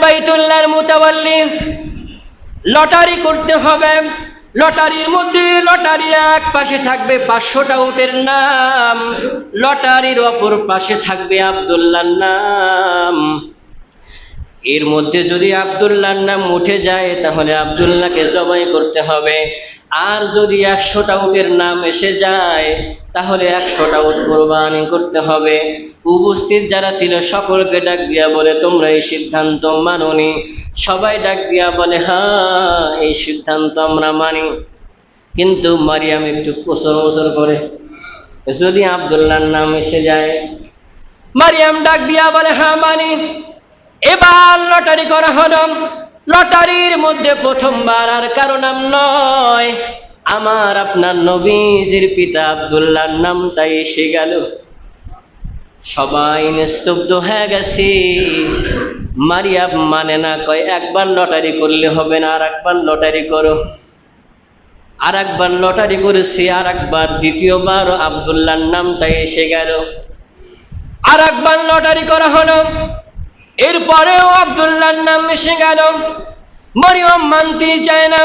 বাইতুল্লাহর মুতাওয়াল্লি, লটারি করতে হবে। লটারির মধ্যে লটারির এক পাশে থাকবে 500টা উটের নাম, লটারির অপর পাশে থাকবে আব্দুল্লাহর নাম। এর মধ্যে যদি আব্দুল্লাহর নাম উঠে যায় তাহলে আব্দুল্লাহকে জবাই করতে হবে। আর যদি 100টা উটের নাম এসে যায় তাহলে 100টা উট কুরবানি করতে হবে। উপস্থিত যারা ছিল সকলকে ডাক দিয়া বলে, তোমরা এই সিদ্ধান্ত মানোনি? সবাই ডাক দিয়া বলে, হ্যাঁ, এই সিদ্ধান্ত আমরা মানি। কিন্তু মারিয়াম একটু কোসর করে, যদি আব্দুল্লাহর নাম এসে যায়। মারিয়াম ডাক দিয়া বলে, হ্যাঁ মানি। এবার লটারি করা হলো। লটারির মধ্যে প্রথমবার আর কারো নাম নয়, আমার আপনার নবীজির পিতা আব্দুল্লাহর নাম তাই এসে গেল। সবাই নিস্তব্ধ হয়ে গেছে। মারিয়াম মানে না, কয় একবার লটারি করলে হবে না, আর একবার লটারি করো। আর একবার লটারি করেছি, আর একবার, দ্বিতীয়বার আব্দুল্লাহর নামটাই এসে গেল। আর একবার লটারি করা হলো, এরপরেও আব্দুল্লাহর নাম এসে গেল। মারিয়াম মানতে চায় না।